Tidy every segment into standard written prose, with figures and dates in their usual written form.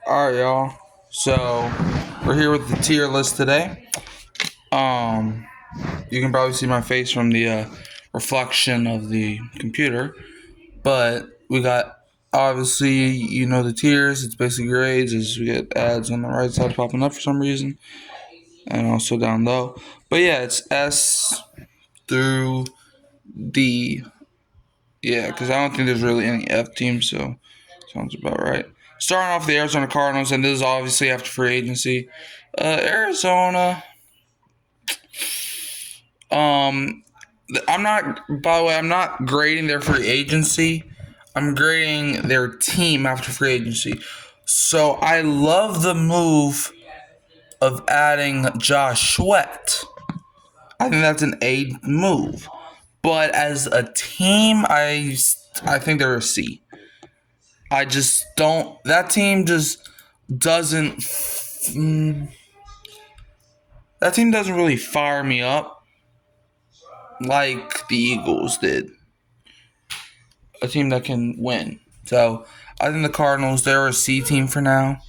Alright, y'all. So we're here with the tier list today. Um, you can probably see my face from the reflection of the computer, but we got obviously the tiers. It's basically grades. As we get ads on the right side popping up for some reason, and also down low. But yeah, it's S through D. Yeah, because I don't think there's really any F teams, so sounds about right. Starting off the Arizona Cardinals, and this is obviously after free agency. Arizona. Um, I'm not. By the way, I'm not grading their free agency. I'm grading their team after free agency. So I love the move of adding Josh Sweat. I think that's an A move. But as a team, I think they're a C. I just don't. That team just doesn't. That team doesn't really fire me up like the Eagles did. A team that can win. So I think the Cardinals, they're a C team for now.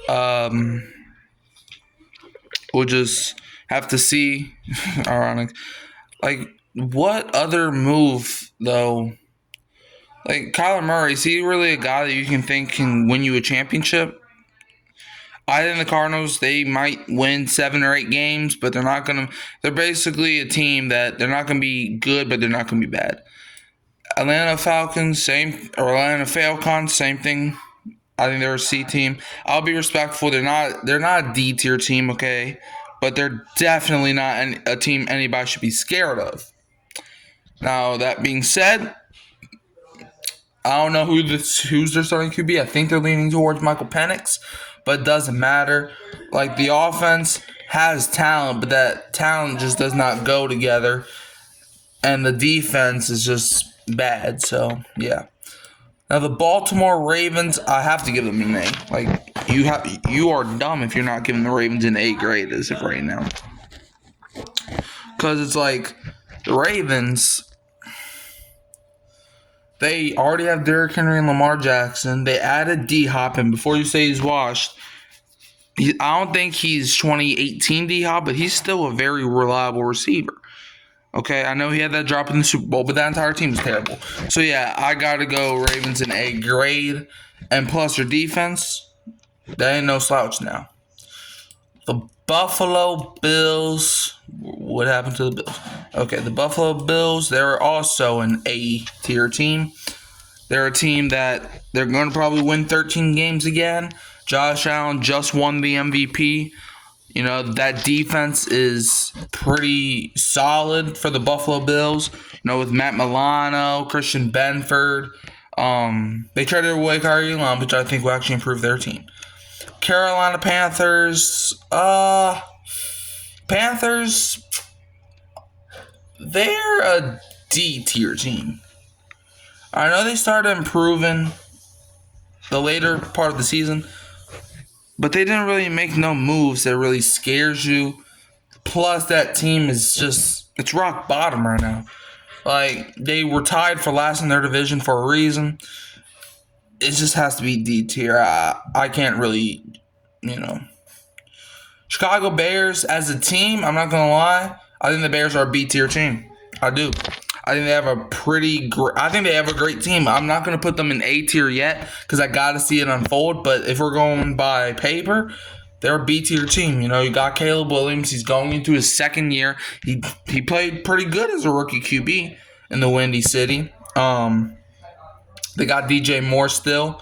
Um, we'll just have to see. Ironic. Like, what other move though? Like Kyler Murray, is he really a guy that you can think can win you a championship? I think the Cardinals, they might win 7 or 8 games, but they're not gonna. They're basically a team that they're not gonna be good, but they're not gonna be bad. Atlanta Falcons, same, or Atlanta Falcons, same thing. I think they're a C team. I'll be respectful. They're not a D tier team, okay, but they're definitely not a team anybody should be scared of. Now that being said, I don't know who's their starting QB. I think they're leaning towards Michael Penix, but it doesn't matter. Like the offense has talent, but that talent just does not go together, and the defense is just bad. So yeah. Now the Baltimore Ravens, I have to give them an A. Like you are dumb if you're not giving the Ravens an A grade as of right now, because it's like the Ravens. They already have Derrick Henry and Lamar Jackson. They added D Hop, and before you say he's washed, I don't think he's 2018 D Hop, but he's still a very reliable receiver. Okay, I know he had that drop in the Super Bowl, but that entire team is terrible. So yeah, I gotta go Ravens in A grade, and plus their defense, they ain't no slouch now. The Buffalo Bills. What happened to the Bills? Okay, the Buffalo Bills, they're also an A tier team. They're a team that they're going to probably win 13 games again. Josh Allen just won the MVP. You know, that defense is pretty solid for the Buffalo Bills. You know, with Matt Milano, Christian Benford. They traded away Kyrie Irving, which I think will actually improve their team. Carolina Panthers. Panthers, they're a D tier team. I know they started improving the later part of the season, but they didn't really make no moves that really scares you. Plus, that team is just, it's rock bottom right now. Like, they were tied for last in their division for a reason. It just has to be D tier. I can't really, Chicago Bears as a team, I'm not going to lie, I think the Bears are a B tier team. I do. I think they have a great team. I'm not going to put them in A tier yet because I got to see it unfold. But if we're going by paper, they're a B tier team. You got Caleb Williams. He's going into his second year. He played pretty good as a rookie QB in the Windy City. They got DJ Moore still.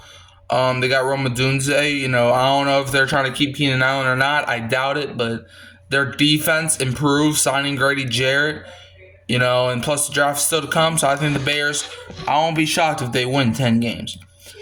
They got Rome Odunze. I don't know if they're trying to keep Keenan Allen or not. I doubt it, but their defense improved, signing Grady Jarrett. And plus the draft is still to come, so I think the Bears, I won't be shocked if they win 10 games.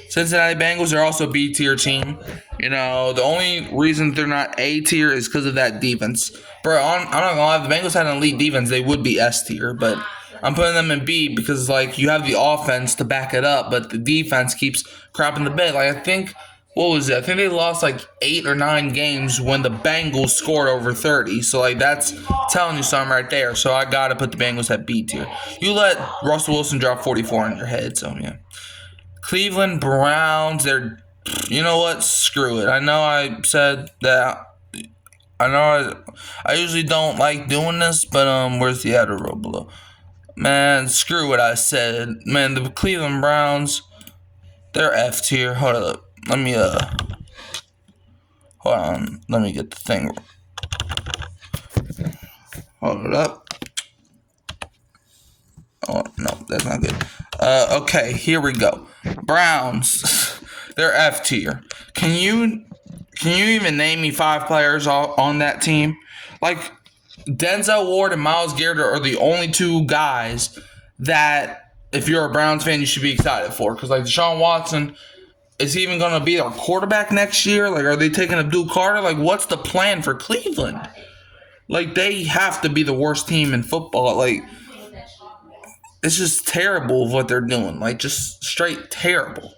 Cincinnati Bengals are also a B tier team. The only reason they're not A tier is because of that defense. Bro, I'm not gonna lie, if the Bengals had an elite defense, they would be S tier, but I'm putting them in B because you have the offense to back it up, but the defense keeps crapping the bed. I think what was it? I think they lost 8 or 9 games when the Bengals scored over 30. So that's telling you something right there. So I gotta put the Bengals at B tier. You let Russell Wilson drop 44 on your head, so yeah. Cleveland Browns, they're You know what? Screw it. I know I said that. I know I usually don't like doing this, but where's the Adderall below? Man, screw what I said. Man, the Cleveland Browns, they're F tier. Hold up. Hold on. Let me get the thing. Hold it up. Oh no, that's not good. Okay, here we go. Browns, they're F tier. Can you even name me 5 players on that team? Like Denzel Ward and Myles Garrett are the only 2 guys that, if you're a Browns fan, you should be excited for. Because like Deshaun Watson, is he even going to be our quarterback next year? Like, are they taking Abdul Carter? Like, what's the plan for Cleveland? Like, they have to be the worst team in football. Like, it's just terrible of what they're doing. Like, just straight terrible.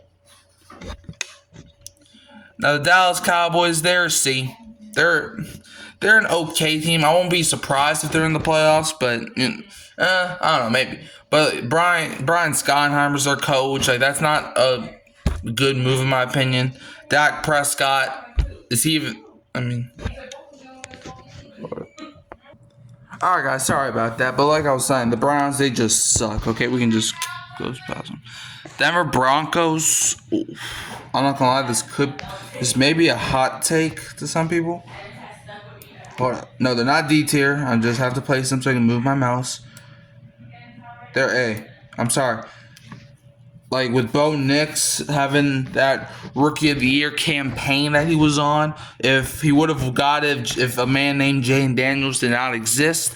Now the Dallas Cowboys, they're C. They're an okay team. I won't be surprised if they're in the playoffs, but I don't know, maybe. But Brian Schottenheimer's their coach. Like that's not a good move in my opinion. Dak Prescott, is he even? I mean, all right, guys. Sorry about that, but like I was saying, the Browns they just suck. Okay, we can just go past them. Denver Broncos. Oof. I'm not gonna lie, this may be a hot take to some people. Hold up. No, they're not D tier. I just have to place them so I can move my mouse. They're A. I'm sorry. Like with Bo Nix having that Rookie of the Year campaign that he was on, if he would have got it, if a man named Jane Daniels did not exist,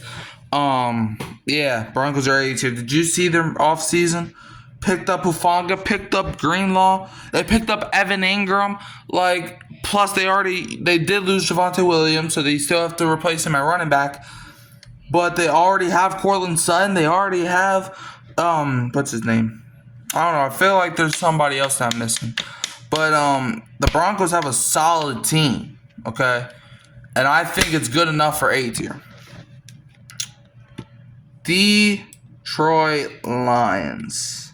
yeah, Broncos are A tier. Did you see their offseason? Picked up Hufanga, picked up Greenlaw, they picked up Evan Ingram. Like, plus they did lose Javonte Williams, so they still have to replace him at running back. But they already have Courtland Sutton. They already have what's his name? I don't know. I feel like there's somebody else that I'm missing. But the Broncos have a solid team, okay? And I think it's good enough for A tier. Detroit Lions.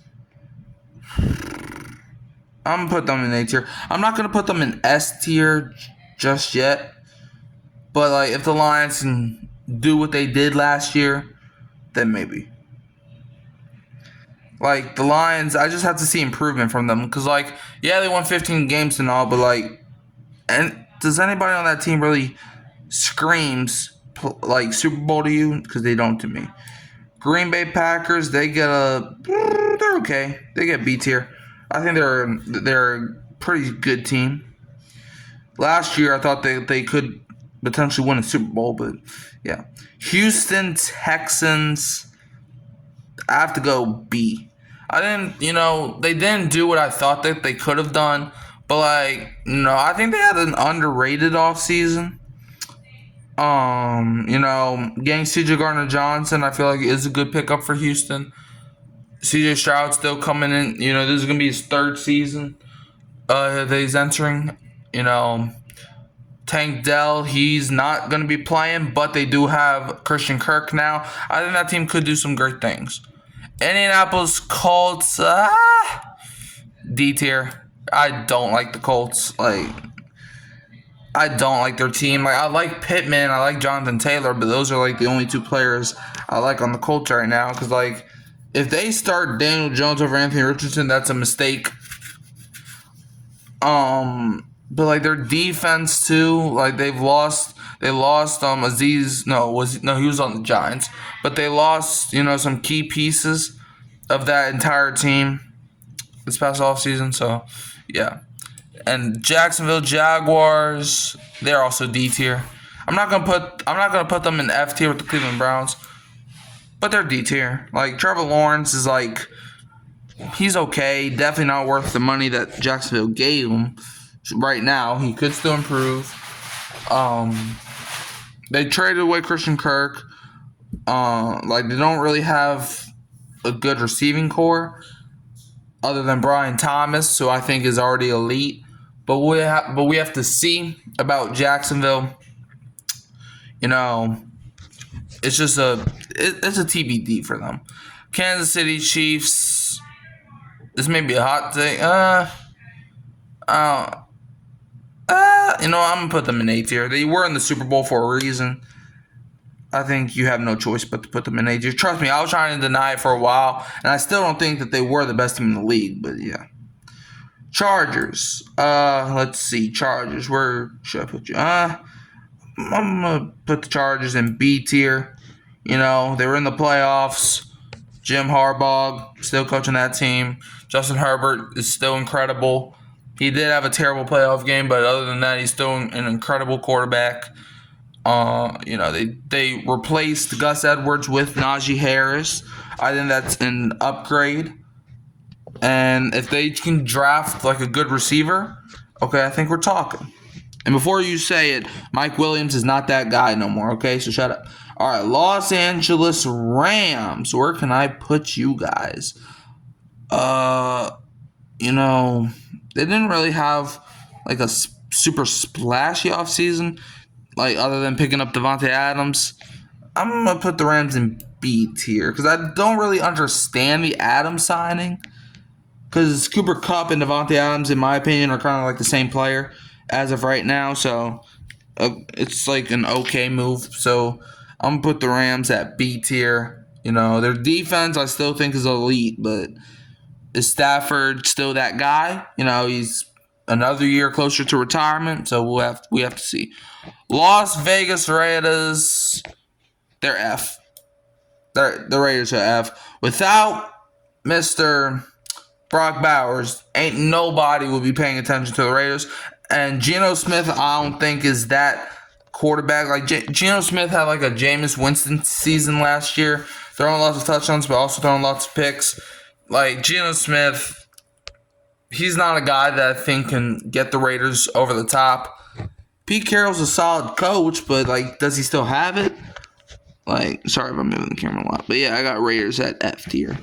I'm going to put them in A tier. I'm not going to put them in S tier just yet. But like if the Lions can do what they did last year, then maybe. Like, the Lions, I just have to see improvement from them. Because, like, yeah, they won 15 games and all, but, like, and does anybody on that team really screams, like, Super Bowl to you? Because they don't to me. Green Bay Packers, they're okay. They get B tier. I think they're a pretty good team. Last year, I thought they could potentially win a Super Bowl, but, yeah. Houston Texans, I have to go B. They didn't do what I thought that they could have done. But, I think they had an underrated offseason. Getting C.J. Gardner-Johnson, I feel like is a good pickup for Houston. C.J. Stroud still coming in. This is going to be his 3rd season that he's entering. Tank Dell, he's not going to be playing, but they do have Christian Kirk now. I think that team could do some great things. Indianapolis Colts, D tier. I don't like the Colts. I don't like their team. I like Pittman, I like Jonathan Taylor, but those are the only 2 players I like on the Colts right now. Because if they start Daniel Jones over Anthony Richardson, that's a mistake. But their defense too, they lost Aziz. He was on the Giants, but they lost some key pieces of that entire team this past offseason. So yeah, and Jacksonville Jaguars, they're also D tier. I'm not gonna put them in F tier with the Cleveland Browns, but they're D tier. Trevor Lawrence is he's okay, definitely not worth the money that Jacksonville gave him. Right now, he could still improve. They traded away Christian Kirk. They don't really have a good receiving core other than Brian Thomas, who I think is already elite. But we have to see about Jacksonville. It's just it's a TBD for them. Kansas City Chiefs. This may be a hot take. Uh, I'm gonna put them in A tier. They were in the Super Bowl for a reason. I think you have no choice but to put them in A tier. Trust me, I was trying to deny it for a while, and I still don't think that they were the best team in the league. But yeah, Chargers. Let's see, Chargers. Where should I put you? I'm gonna put the Chargers in B tier. They were in the playoffs. Jim Harbaugh still coaching that team. Justin Herbert is still incredible. He did have a terrible playoff game, but other than that, he's still an incredible quarterback. They replaced Gus Edwards with Najee Harris. I think that's an upgrade. And if they can draft like a good receiver, okay, I think we're talking. And before you say it, Mike Williams is not that guy no more, okay? So shut up. All right, Los Angeles Rams. Where can I put you guys? They didn't really have like a super splashy offseason, like other than picking up Devontae Adams. I'm going to put the Rams in B tier because I don't really understand the Adams signing. Because Cooper Kupp and Devontae Adams, in my opinion, are kind of like the same player as of right now. So it's like an okay move. So I'm going to put the Rams at B tier. Their defense I still think is elite, but is Stafford still that guy? He's another year closer to retirement, so we have to see. Las Vegas Raiders, they're F. The Raiders are F. Without Mr. Brock Bowers, ain't nobody will be paying attention to the Raiders. And Geno Smith, I don't think is that quarterback. Like Geno Smith had like a Jameis Winston season last year, throwing lots of touchdowns, but also throwing lots of picks. Like Geno Smith, he's not a guy that I think can get the Raiders over the top. Pete Carroll's a solid coach, but like, does he still have it? Like, sorry if I'm moving the camera a lot, but yeah, I got Raiders at F tier.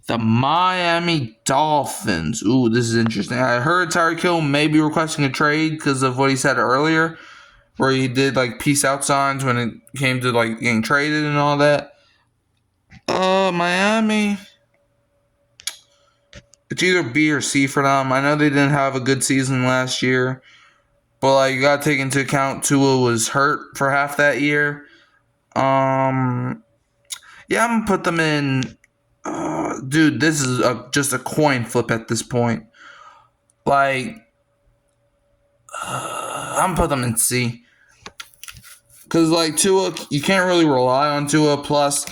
The Miami Dolphins. Ooh, this is interesting. I heard Tyreek Hill may be requesting a trade because of what he said earlier, where he did like peace out signs when it came to like getting traded and all that. Miami. It's either B or C for them. I know they didn't have a good season last year, but like you gotta take into account Tua was hurt for half that year. Yeah, I'm gonna put them in. Dude, this is just a coin flip at this point. Like, I'm gonna put them in C. Cause like Tua, you can't really rely on Tua. Plus,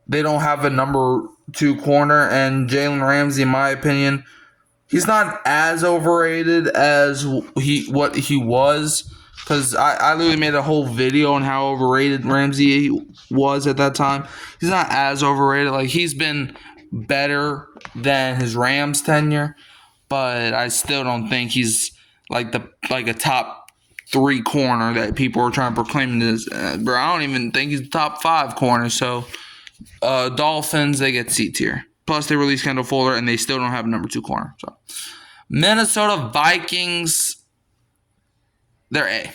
they don't have a number 2 corner, and Jalen Ramsey, in my opinion, he's not as overrated as what he was. Because I literally made a whole video on how overrated Ramsey was at that time. He's not as overrated. Like, he's been better than his Rams tenure, but I still don't think he's like a top 3 corner that people are trying to proclaim this. Bro, I don't even think he's the top 5 corner. So, Dolphins, they get C tier. Plus, they released Kendall Fuller, and they still don't have a number 2 corner. So, Minnesota Vikings, they're A.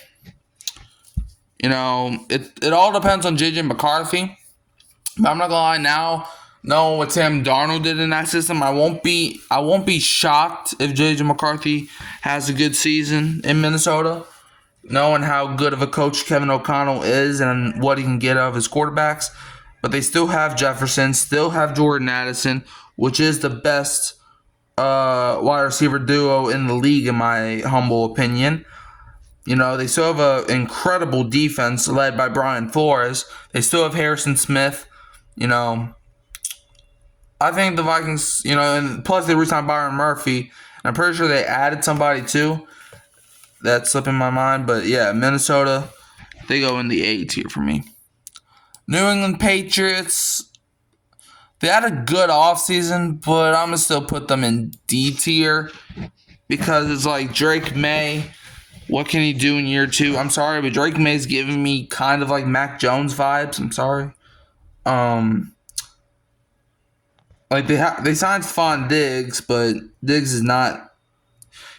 It all depends on J.J. McCarthy. But I'm not gonna lie, now knowing what Sam Darnold did in that system, I won't be shocked if J.J. McCarthy has a good season in Minnesota. Knowing how good of a coach Kevin O'Connell is and what he can get out of his quarterbacks. But they still have Jefferson, still have Jordan Addison, which is the best wide receiver duo in the league, in my humble opinion. They still have an incredible defense led by Brian Flores. They still have Harrison Smith. I think the Vikings, and plus they re-signed Byron Murphy. And I'm pretty sure they added somebody too. That's slipping my mind. But yeah, Minnesota, they go in the A tier for me. New England Patriots, they had a good offseason, but I'm going to still put them in D tier because it's like Drake May. What can he do in year 2? I'm sorry, but Drake May's giving me kind of like Mac Jones vibes. I'm sorry. Like they signed Stephon Diggs, but Diggs is not.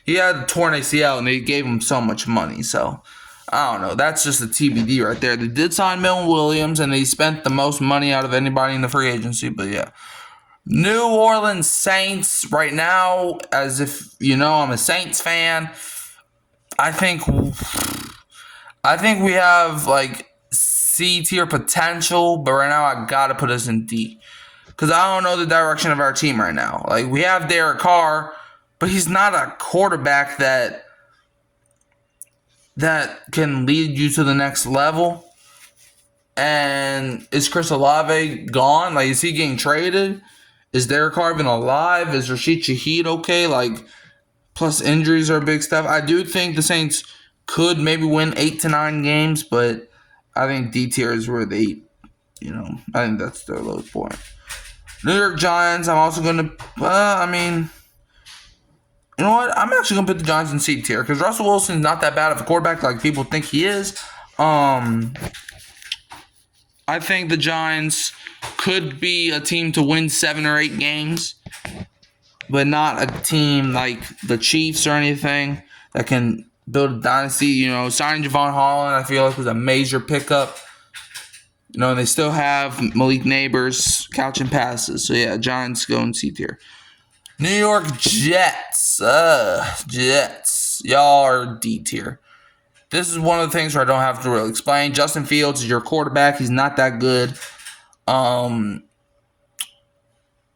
He had a torn ACL, and they gave him so much money. So I don't know. That's just a TBD right there. They did sign Milton Williams, and they spent the most money out of anybody in the free agency. But yeah, New Orleans Saints right now, as if you know I'm a Saints fan. I think we have like C tier potential, but right now I gotta put us in D because I don't know the direction of our team right now. Like we have Derek Carr, but he's not a quarterback that can lead you to the next level. And is Chris Olave gone? Like, is he getting traded? Is Derek Carr even alive? Is Rashid Shaheed okay? Like, plus injuries are a big stuff. I do think the Saints could maybe win 8 to 9 games, but I think D tier is where they, I think that's their lowest point. New York Giants, I'm also going to, you know what? I'm actually going to put the Giants in C tier because Russell Wilson's not that bad of a quarterback like people think he is. I think the Giants could be a team to win 7 or 8 games, but not a team like the Chiefs or anything that can build a dynasty. Signing Javon Holland, I feel like was a major pickup. And they still have Malik Neighbors couching passes. So, yeah, Giants go in C tier. New York Jets. Jets. Y'all are D tier. This is one of the things where I don't have to really explain. Justin Fields is your quarterback. He's not that good.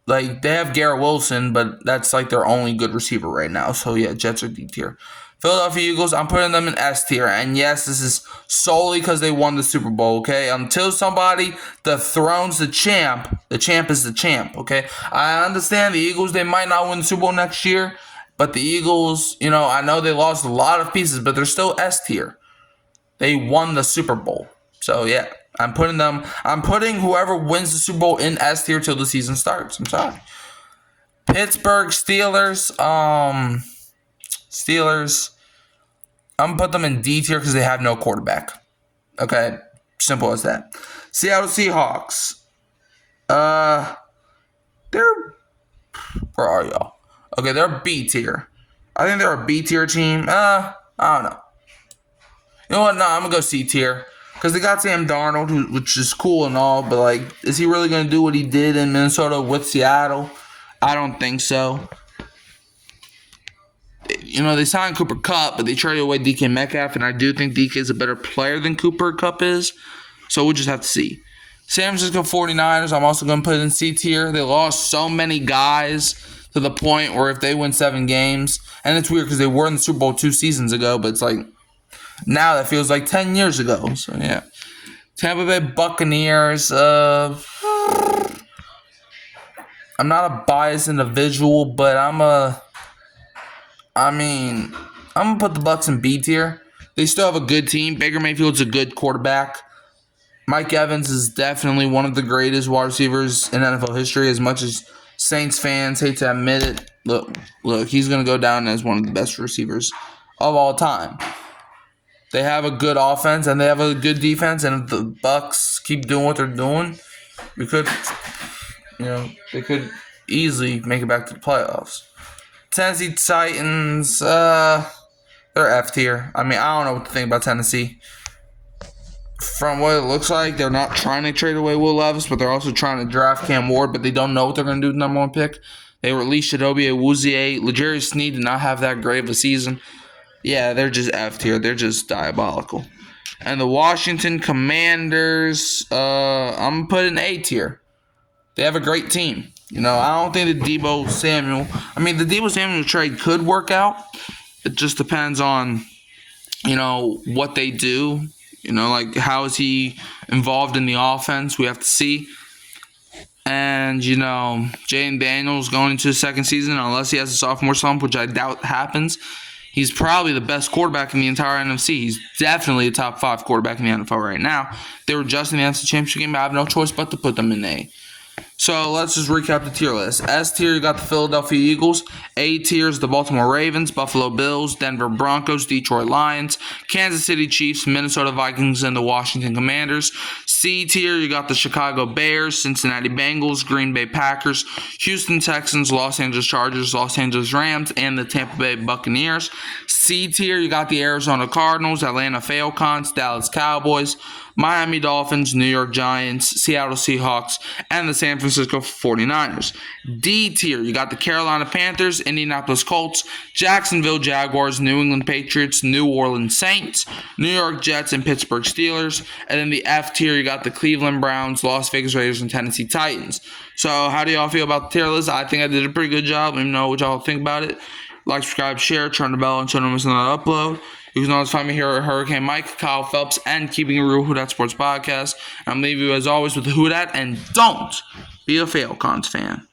Like, they have Garrett Wilson, but that's like their only good receiver right now. So, yeah, Jets are D tier. Philadelphia Eagles, I'm putting them in S tier. And, yes, this is solely because they won the Super Bowl, okay? Until somebody dethrones the champ is the champ, okay? I understand the Eagles, they might not win the Super Bowl next year. But the Eagles, I know they lost a lot of pieces, but they're still S tier. They won the Super Bowl. So, yeah, I'm putting whoever wins the Super Bowl in S tier till the season starts. I'm sorry. Pittsburgh Steelers. I'm going to put them in D tier because they have no quarterback. Okay? Simple as that. Seattle Seahawks. Where are y'all? Okay, they're B tier. I think they're a B tier team. I don't know. You know what? No, I'm going to go C tier. Because they got Sam Darnold, which is cool and all. But, like, is he really going to do what he did in Minnesota with Seattle? I don't think so. They signed Cooper Kupp, but they traded away DK Metcalf. And I do think DK is a better player than Cooper Kupp is. So we'll just have to see. San Francisco 49ers, I'm also going to put in C tier. They lost so many guys to the point where if they win 7 games, and it's weird because they were in the Super Bowl 2 seasons ago, but it's like now that feels like 10 years ago. So, yeah. Tampa Bay Buccaneers. I'm not a biased individual, but I'm going to put the Bucs in B tier. They still have a good team. Baker Mayfield's a good quarterback. Mike Evans is definitely one of the greatest wide receivers in NFL history, as much as Saints fans hate to admit it. Look, he's going to go down as one of the best receivers of all time. They have a good offense and they have a good defense, and if the Bucs keep doing what they're doing, they could easily make it back to the playoffs. Tennessee Titans, they're F tier. I don't know what to think about Tennessee. From what it looks like, they're not trying to trade away Will Levis, but they're also trying to draft Cam Ward, but they don't know what they're going to do with the number 1 pick. They released Chidobe Awuzie. L'Jarius Sneed did not have that great of a season. Yeah, they're just F tier. They're just diabolical. And the Washington Commanders, I'm putting A tier. They have a great team. I don't think the Deebo Samuel trade could work out. It just depends on, what they do. Like how is he involved in the offense? We have to see. And, Jayden Daniels going into his second season, unless he has a sophomore slump, which I doubt happens, he's probably the best quarterback in the entire NFC. He's definitely a top 5 quarterback in the NFL right now. They were just in the NFC Championship game. I have no choice but to put them in A. So let's just recap the tier list. S tier, you got the Philadelphia Eagles. A tier is the Baltimore Ravens, Buffalo Bills, Denver Broncos, Detroit Lions, Kansas City Chiefs, Minnesota Vikings, and the Washington Commanders. C tier, you got the Chicago Bears, Cincinnati Bengals, Green Bay Packers, Houston Texans, Los Angeles Chargers, Los Angeles Rams, and the Tampa Bay Buccaneers. C tier, you got the Arizona Cardinals, Atlanta Falcons, Dallas Cowboys, Miami Dolphins, New York Giants, Seattle Seahawks, and the San Francisco 49ers. D tier, you got the Carolina Panthers, Indianapolis Colts, Jacksonville Jaguars, New England Patriots, New Orleans Saints, New York Jets, and Pittsburgh Steelers. And then the F tier, you got the Cleveland Browns, Las Vegas Raiders, and Tennessee Titans. So how do y'all feel about the tier list? I think I did a pretty good job. Let me know what y'all think about it. Like, subscribe, share, turn the bell, and so you don't miss another upload. You can always find me here at Hurricane Mike, Kyle Phelps, and Keeping It Real Who Dat Sports Podcast. I'm leaving you as always with the Who Dat, and don't be a Falcons fan.